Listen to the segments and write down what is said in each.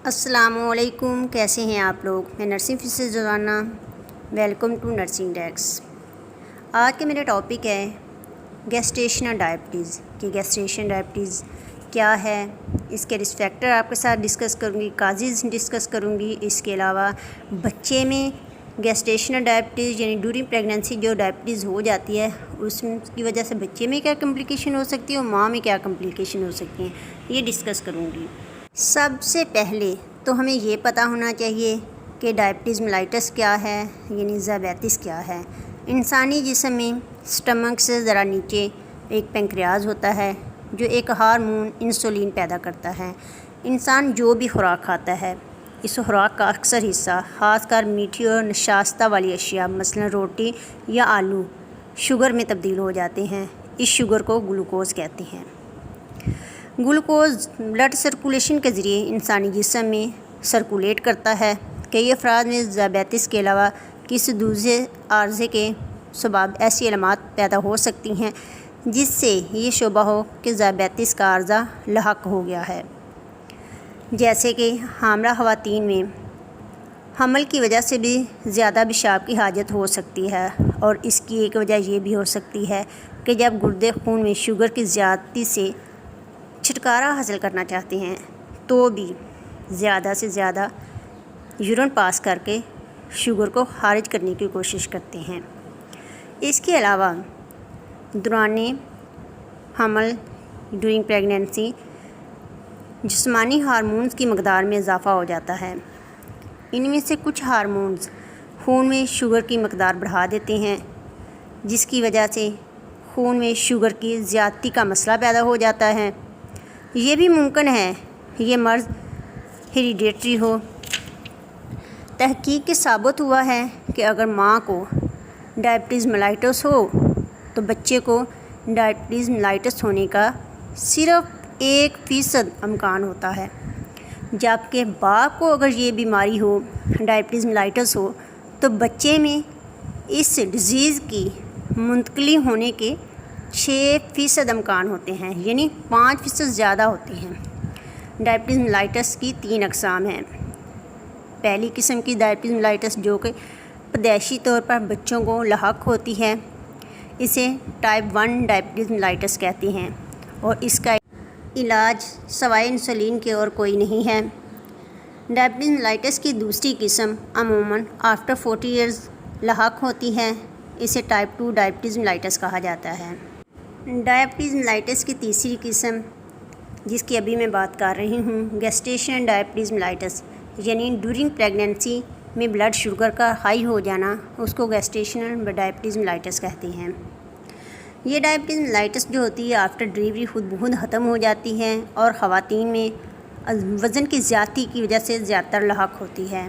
السلام علیکم، کیسے ہیں آپ لوگ؟ میں نرسنگ فیسز روزانہ ویلکم ٹو نرسنگ ڈیسک۔ آج کے میرا ٹاپک ہے گیسٹیشنل ڈائبٹیز کہ گیسٹیشن ڈائبٹیز کیا ہے، اس کے رسک فیکٹر آپ کے ساتھ ڈسکس کروں گی، کازز ڈسکس کروں گی۔ اس کے علاوہ بچے میں گیسٹیشنل ڈائبٹیز یعنی ڈیورنگ پریگننسی جو ڈائبٹیز ہو جاتی ہے اس کی وجہ سے بچے میں کیا کمپلیکیشن ہو سکتی ہے اور ماں میں کیا کمپلیکیشن ہو سکتی ہیں، یہ ڈسکس کروں گی۔ سب سے پہلے تو ہمیں یہ پتہ ہونا چاہیے کہ ڈائبٹیز میلائٹس کیا ہے، یعنی ذیابیطس کیا ہے۔ انسانی جسم میں سٹمک سے ذرا نیچے ایک پینکریاز ہوتا ہے جو ایک ہارمون انسولین پیدا کرتا ہے۔ انسان جو بھی خوراک کھاتا ہے اس خوراک کا اکثر حصہ خاص کر میٹھی اور نشاستہ والی اشیاء مثلا روٹی یا آلو شوگر میں تبدیل ہو جاتے ہیں۔ اس شوگر کو گلوکوز کہتے ہیں۔ گلوکوز بلڈ سرکولیشن کے ذریعے انسانی جسم میں سرکولیٹ کرتا ہے۔ کئی افراد میں ذیابیطس کے علاوہ کسی دوسرے عارضے کے سبب ایسی علامات پیدا ہو سکتی ہیں جس سے یہ شبہ ہو کہ ذیابیطس کا عارضہ لاحق ہو گیا ہے، جیسے کہ حاملہ خواتین میں حمل کی وجہ سے بھی زیادہ پیشاب کی حاجت ہو سکتی ہے، اور اس کی ایک وجہ یہ بھی ہو سکتی ہے کہ جب گردے خون میں شوگر کی زیادتی سے چھٹکارا حاصل کرنا چاہتے ہیں تو بھی زیادہ سے زیادہ یورین پاس کر کے شوگر کو خارج کرنے کی کوشش کرتے ہیں۔ اس کے علاوہ دوران حمل ڈیورنگ پریگننسی جسمانی ہارمونز کی مقدار میں اضافہ ہو جاتا ہے۔ ان میں سے کچھ ہارمونز خون میں شوگر کی مقدار بڑھا دیتے ہیں، جس کی وجہ سے خون میں شوگر کی زیادتی کا مسئلہ پیدا ہو جاتا ہے۔ یہ بھی ممکن ہے یہ مرض ہیریڈیٹری ہو۔ تحقیق کے ثابت ہوا ہے کہ اگر ماں کو ڈائبٹیز میلائٹس ہو تو بچے کو ڈائبٹیز میلائٹس ہونے کا صرف 1% امکان ہوتا ہے، جبکہ باپ کو اگر یہ بیماری ہو ڈائبٹیز میلائٹس ہو تو بچے میں اس ڈیزیز کی منتقلی ہونے کے 6% امکان ہوتے ہیں، یعنی 5% زیادہ ہوتے ہیں۔ ڈائبٹیز میلائٹس کی 3 اقسام ہیں۔ پہلی قسم کی ڈائبٹیز میلائٹس جو کہ پیدائشی طور پر بچوں کو لاحق ہوتی ہے، اسے ٹائپ 1 ڈائبٹیز میلائٹس کہتے ہیں، اور اس کا علاج سوائے انسولین کے اور کوئی نہیں ہے۔ ڈائبٹیز میلائٹس کی دوسری قسم عموماً آفٹر 40 ایئرز لاحق ہوتی ہے، اسے ٹائپ 2 ڈائبٹیز میلائٹس کہا جاتا ہے۔ ڈائبٹیز میلائٹس کی تیسری قسم جس کی ابھی میں بات کر رہی ہوں گیسٹیشنل ڈائبٹیز میلائٹس، یعنی ڈیورنگ پریگننسی میں بلڈ شوگر کا ہائی ہو جانا، اس کو گیسٹیشنل ڈائبٹیز میلائٹس کہتے ہیں۔ یہ ڈائبٹیز میلائٹس جو ہوتی ہے آفٹر ڈلیوری خود بخود ختم ہو جاتی ہے اور خواتین میں وزن کی زیادتی کی وجہ سے زیادہ تر لاحق ہوتی ہے۔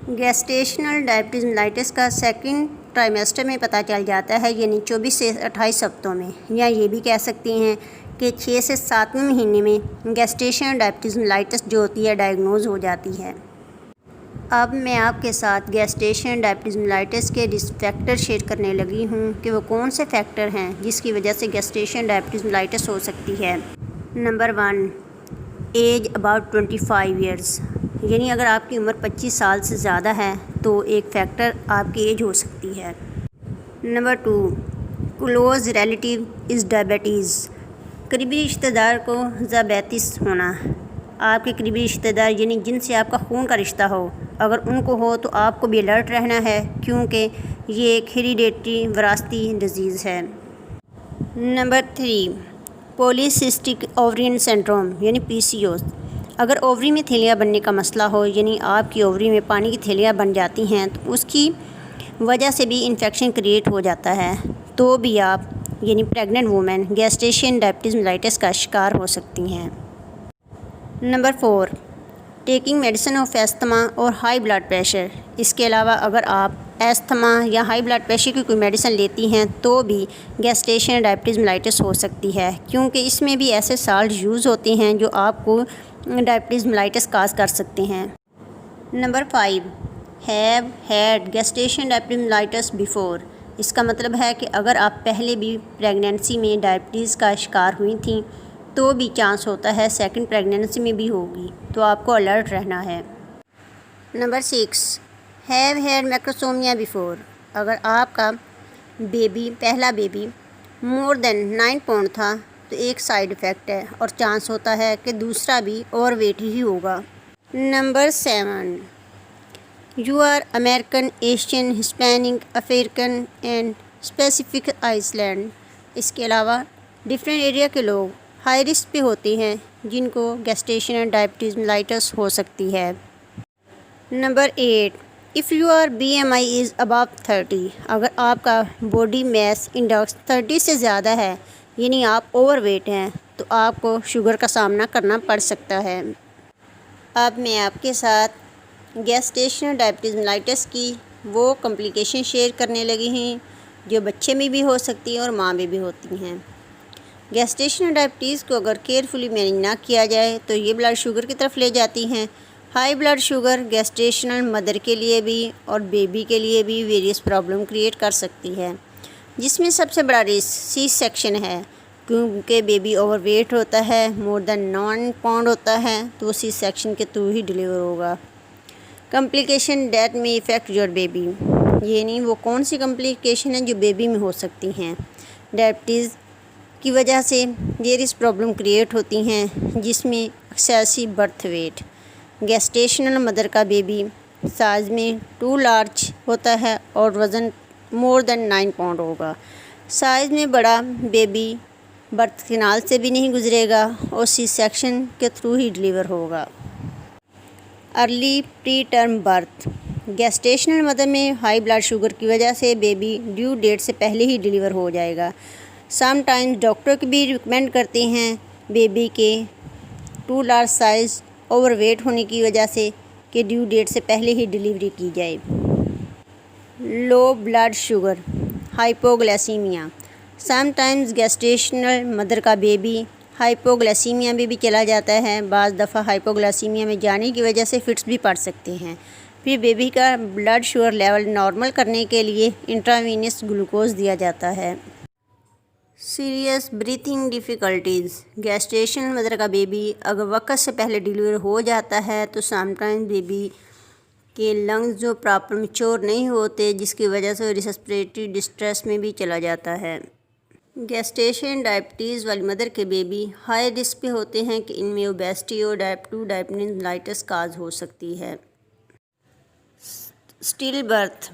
گیسٹیشنل ڈائبٹیز میلائٹس کا سیکنڈ ٹرائمیسٹر میں پتہ چل جاتا ہے، یعنی 24 سے 28 ہفتوں میں، یا یہ بھی کہہ سکتے ہیں کہ 6 سے 7ویں مہینے میں گیسٹیشنل ڈائبٹیز میلائٹس جو ہوتی ہے ڈائگنوز ہو جاتی ہے۔ اب میں آپ کے ساتھ گیسٹیشنل ڈائبٹیز میلائٹس کے رسک فیکٹر شیئر کرنے لگی ہوں کہ وہ کون سے فیکٹر ہیں جس کی وجہ سے گیسٹیشنل ڈائبٹیز میلائٹس ہو سکتی ہے۔ نمبر 1، ایج اباؤٹ 25 ایئرز، یعنی اگر آپ کی عمر 25 سال سے زیادہ ہے تو ایک فیکٹر آپ کی ایج ہو سکتی ہے۔ نمبر 2، کلوز ریلیٹیو از ڈائبٹیز، قریبی رشتہ دار کو ذیابیطس ہونا۔ آپ کے قریبی رشتہ دار یعنی جن سے آپ کا خون کا رشتہ ہو، اگر ان کو ہو تو آپ کو بھی الرٹ رہنا ہے کیونکہ یہ ایک ہیریڈیٹری وراثتی ڈیزیز ہے۔ نمبر 3، پولیسسٹک اوورین سنڈروم یعنی PCOS، اگر اووری میں تھیلیاں بننے کا مسئلہ ہو، یعنی آپ کی اووری میں پانی کی تھیلیاں بن جاتی ہیں تو اس کی وجہ سے بھی انفیکشن کریٹ ہو جاتا ہے، تو بھی آپ یعنی پریگننٹ وومن گیسٹیشن ڈائبٹیز میلائٹس کا شکار ہو سکتی ہیں۔ Number 4، taking medicine of asthma اور ہائی بلڈ پریشر، اس کے علاوہ اگر آپ ایستھما یا ہائی بلڈ پریشر کی کوئی میڈیسن لیتی ہیں تو بھی گیسٹیشنل ڈائبٹیز میلائٹس ہو سکتی ہے، کیونکہ اس میں بھی ایسے سالٹ یوز ہوتے ہیں جو آپ کو ڈائبٹیز میلائٹس کاز کر سکتے ہیں۔ Number 5، have had gestation diabetes mellitus before, اس کا مطلب ہے کہ اگر آپ پہلے بھی پریگننسی میں ڈائبٹیز کا شکار ہوئی تھیں تو بھی چانس ہوتا ہے سیکنڈ پریگنینسی میں بھی ہوگی، تو آپ کو الرٹ رہنا ہے۔ Number 6، have had macrosomia before. اگر آپ کا پہلا بیبی مور دین 9 پاؤنڈ تھا تو ایک سائیڈ افیکٹ ہے اور چانس ہوتا ہے کہ دوسرا بھی اوور ویٹ ہی ہوگا۔ Number 7، you are American, Asian, Hispanic, African and Pacific island. اس کے علاوہ ڈفرینٹ ایریا کے لوگ ہائی رسک پہ ہوتے ہیں جن کو گیسٹیشنل ڈائبٹیز میلائٹس ہو سکتی ہے۔ Number 8، if you are BMI is above 30۔ اگر آپ کا باڈی میس انڈیکس 30 سے زیادہ ہے، یعنی آپ اوور ویٹ ہیں، تو آپ کو شوگر کا سامنا کرنا پڑ سکتا ہے۔ اب میں آپ کے ساتھ گیسٹیشنل ڈائبٹیز میلائٹس کی وہ کمپلیکیشن شیئر کرنے لگی ہیں جو بچے میں بھی ہو سکتی ہیں اور ماں میں بھی ہوتی ہیں۔ گیسٹیشنل ڈائبٹیز کو اگر کیئرفلی مینیج نہ کیا جائے تو یہ بلڈ شوگر کی طرف لے جاتی ہیں۔ ہائی بلڈ شوگر گیسٹیشنل مدر کے لیے بھی اور بیبی کے لیے بھی ویریس پرابلم کریٹ کر سکتی ہے، جس میں سب سے بڑا رسک سی سیکشن ہے، کیونکہ بیبی اوور ویٹ ہوتا ہے، مور دین 9 پاؤنڈ ہوتا ہے، تو وہ سی سیکشن کے تھرو ہی ڈلیور ہوگا۔ کمپلیکیشن دیٹ میں افیکٹ یور بیبی، یعنی وہ کون سی کمپلیکیشن ہیں جو بیبی میں ہو سکتی ہیں۔ ڈائبٹیز کی وجہ سے ویریس پرابلم کریٹ ہوتی ہیں، جس میں ایکسیسو برتھ ویٹ، گیسٹیشنل مدر کا بیبی سائز میں ٹو لارج ہوتا ہے اور وزن مور دین 9 پاؤنڈ ہوگا۔ سائز میں بڑا بیبی برتھ کینال سے بھی نہیں گزرے گا اور سی سیکشن کے تھرو ہی ڈلیور ہوگا۔ ارلی پری ٹرم برتھ، گیسٹیشنل مدر میں ہائی بلڈ شوگر کی وجہ سے بیبی ڈیو ڈیٹ سے پہلے ہی ڈلیور ہو جائے گا۔ سم ٹائمز ڈاکٹر بھی ریکمینڈ کرتے ہیں بیبی کے too large size over weight ہونے کی وجہ سے کہ ڈیو ڈیٹ سے پہلے ہی ڈلیوری کی جائے۔ Low blood sugar, hypoglycaemia, sometimes gestational mother کا بیبی ہائپوگلائسیمیا میں بھی چلا جاتا ہے۔ بعض دفعہ ہائپوگلائسیمیا میں جانے کی وجہ سے فٹس بھی پڑ سکتے ہیں۔ پھر بیبی کا بلڈ شوگر لیول نارمل کرنے کے لیے انٹراوینس گلوکوز دیا جاتا ہے۔ سیریس بریتھنگ ڈیفیکلٹیز، گیسٹیشنل مدر کا بیبی اگر وقت سے پہلے ڈلیور ہو جاتا ہے تو سم ٹائمز بیبی کے لنگز جو پراپر میچور نہیں ہوتے، جس کی وجہ سے ریسپریٹری ڈسٹریس میں بھی چلا جاتا ہے۔ گیسٹیشن ڈائبٹیز والی مدر کے بیبی ہائی رسک پہ ہوتے ہیں کہ ان میں اوبیسٹی اور ٹائپ 2 ڈائبٹیز میلائٹس کاز ہو سکتی ہے۔ اسٹل برتھ،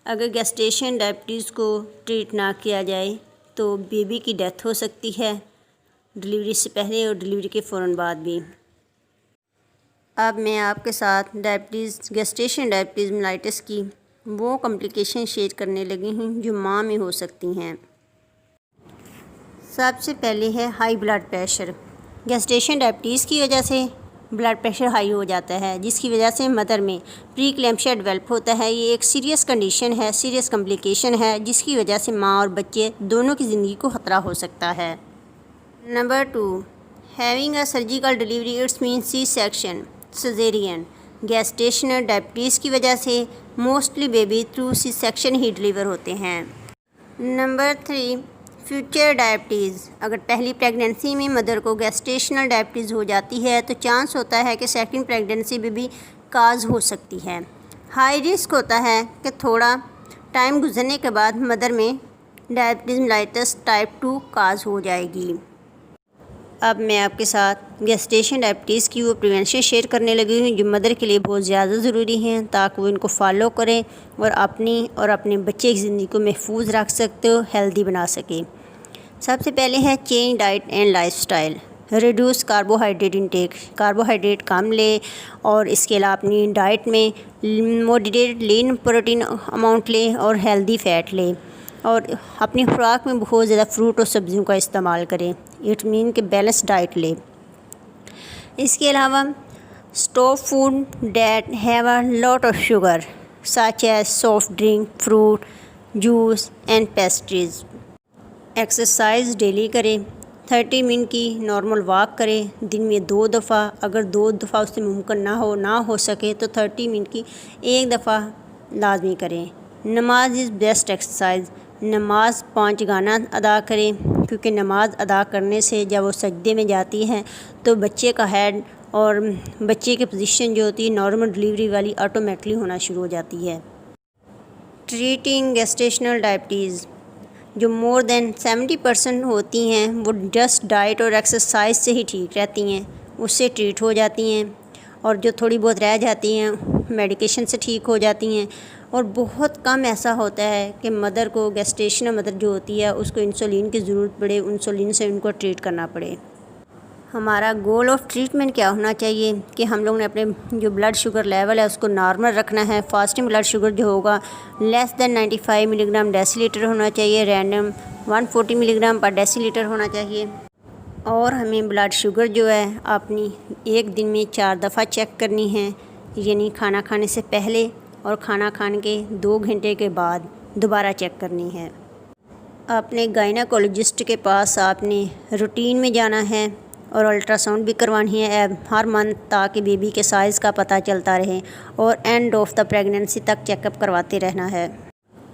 اگر گیسٹیشن ڈائبٹیز کو ٹریٹ نہ کیا جائے تو بیبی کی ڈیتھ ہو سکتی ہے، ڈلیوری سے پہلے اور ڈلیوری کے فوراً بعد بھی۔ اب میں آپ کے ساتھ گیسٹیشن ڈائبٹیز میلائٹس کی وہ کمپلیکیشن شیئر کرنے لگی ہوں جو ماں میں ہو سکتی ہیں۔ سب سے پہلے ہے ہائی بلڈ پریشر۔ گیسٹیشن ڈائبٹیز کی وجہ سے بلڈ پریشر ہائی ہو جاتا ہے، جس کی وجہ سے مدر میں پری کلیمشیا ڈیولپ ہوتا ہے۔ یہ ایک سیریس کنڈیشن ہے، سیریس کمپلیکیشن ہے، جس کی وجہ سے ماں اور بچے دونوں کی زندگی کو خطرہ ہو سکتا ہے۔ Number 2، having a surgical delivery, it's mean C section, caesarean. Gestational diabetes کی وجہ سے mostly baby through C section ہی ڈلیور ہوتے ہیں۔ نمبر 3، فیوچر ڈائبٹیز، اگر پہلی پریگنینسی میں مدر کو گیسٹیشنل ڈائبٹیز ہو جاتی ہے تو چانس ہوتا ہے کہ سیکنڈ پریگنینسی میں بھی کاز ہو سکتی ہے۔ ہائی رسک ہوتا ہے کہ تھوڑا ٹائم گزرنے کے بعد مدر میں ڈائبٹیز میلائٹس ٹائپ 2 کاز ہو جائے گی۔ اب میں آپ کے ساتھ گیسٹیشن ڈائبٹیز کی وہ پریونشن شیئر کرنے لگی ہوں جو مدر کے لیے بہت زیادہ ضروری ہیں تاکہ وہ ان کو فالو کریں اور اپنی اور اپنے بچے کی زندگی کو محفوظ رکھ سکتے ہو، ہیلدی بنا سکیں۔ سب سے پہلے ہے change diet and lifestyle, reduce carbohydrate intake, carbohydrate کم لے اور اس کے علاوہ اپنی ڈائٹ میں موڈریٹ لین پروٹین اماؤنٹ لیں اور ہیلدی فیٹ لیں اور اپنی خوراک میں بہت زیادہ فروٹ اور سبزیوں کا استعمال کریں۔ اٹ مین کہ بیلنس ڈائٹ لیں۔ اس کے علاوہ stop food that have a lot of sugar such as soft drink, fruit juice and pastries. Exercise daily کریں، 30 منٹ کی نارمل واک کریں دن میں 2 دفعہ، اگر 2 دفعہ اس سے ممکن نہ ہو سکے تو 30 منٹ کی 1 دفعہ لازمی کریں۔ نماز از بیسٹ ایکسرسائز، نماز 5 گانا ادا کرے، کیونکہ نماز ادا کرنے سے جب وہ سجدے میں جاتی ہے تو بچے کا ہیڈ اور بچے کی پوزیشن جو ہوتی ہے نارمل ڈلیوری والی آٹومیٹکلی ہونا شروع ہو جاتی ہے۔ ٹریٹنگ گیسٹیشنل ڈائبٹیز، جو مور دین 70% ہوتی ہیں وہ جسٹ ڈائٹ اور ایکسرسائز سے ہی ٹھیک رہتی ہیں، اس سے ٹریٹ ہو جاتی ہیں، اور جو تھوڑی بہت رہ جاتی ہیں میڈیکیشن سے ٹھیک ہو جاتی ہیں، اور بہت کم ایسا ہوتا ہے کہ مدر کو گیسٹیشنل مدر جو ہوتی ہے اس کو انسولین کی ضرورت پڑے، انسولین سے ان کو ٹریٹ کرنا پڑے۔ ہمارا گول آف ٹریٹمنٹ کیا ہونا چاہیے کہ ہم لوگوں نے اپنے جو بلڈ شوگر لیول ہے اس کو نارمل رکھنا ہے۔ فاسٹنگ بلڈ شوگر جو ہوگا لیس دین 95 ملی گرام ڈیسی لیٹر ہونا چاہیے، رینڈم 140 ملی گرام پر ڈیسی لیٹر ہونا چاہیے، اور ہمیں بلڈ شوگر جو ہے اپنی ایک دن میں 4 دفعہ چیک کرنی ہے، یعنی کھانا کھانے سے پہلے اور کھانا کھانے کے 2 گھنٹے کے بعد دوبارہ چیک کرنی ہے۔ اپنے گائناکولوجسٹ کے پاس آپ نے روٹین میں جانا ہے اور الٹرا ساؤنڈ بھی کروانی ہے ہر منتھ، تاکہ بیبی کے سائز کا پتہ چلتا رہے، اور اینڈ آف دا پریگننسی تک چیک اپ کرواتے رہنا ہے۔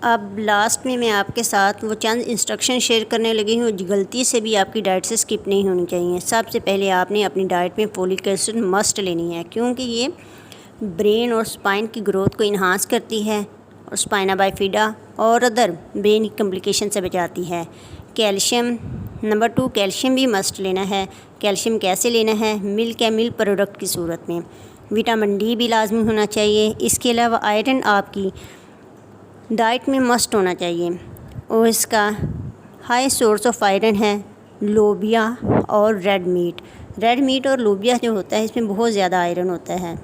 اب لاسٹ میں آپ کے ساتھ وہ چند انسٹرکشن شیئر کرنے لگی ہوں، غلطی سے بھی آپ کی ڈائٹ سے اسکپ نہیں ہونی چاہیے۔ سب سے پہلے آپ نے اپنی ڈائٹ میں فولک ایسڈ مسٹ لینی ہے، کیونکہ یہ برین اور اسپائن کی گروتھ کو انہانس کرتی ہے، اور اسپائنا بائیفیڈا اور ادر برین کمپلیکیشن سے بچاتی ہے۔ کیلشیم، نمبر 2 کیلشیم بھی مسٹ لینا ہے۔ کیلشیم کیسے لینا ہے؟ ملک یا ملک پروڈکٹ کی صورت میں۔ وٹامن ڈی بھی لازمی ہونا چاہیے۔ اس کے علاوہ آئرن آپ کی ڈائٹ میں مسٹ ہونا چاہیے، اور اس کا ہائی سورس آف آئرن ہے لوبیا اور ریڈ میٹ۔ ریڈ میٹ اور لوبیا جو ہوتا ہے اس میں بہت زیادہ آئرن ہوتا ہے۔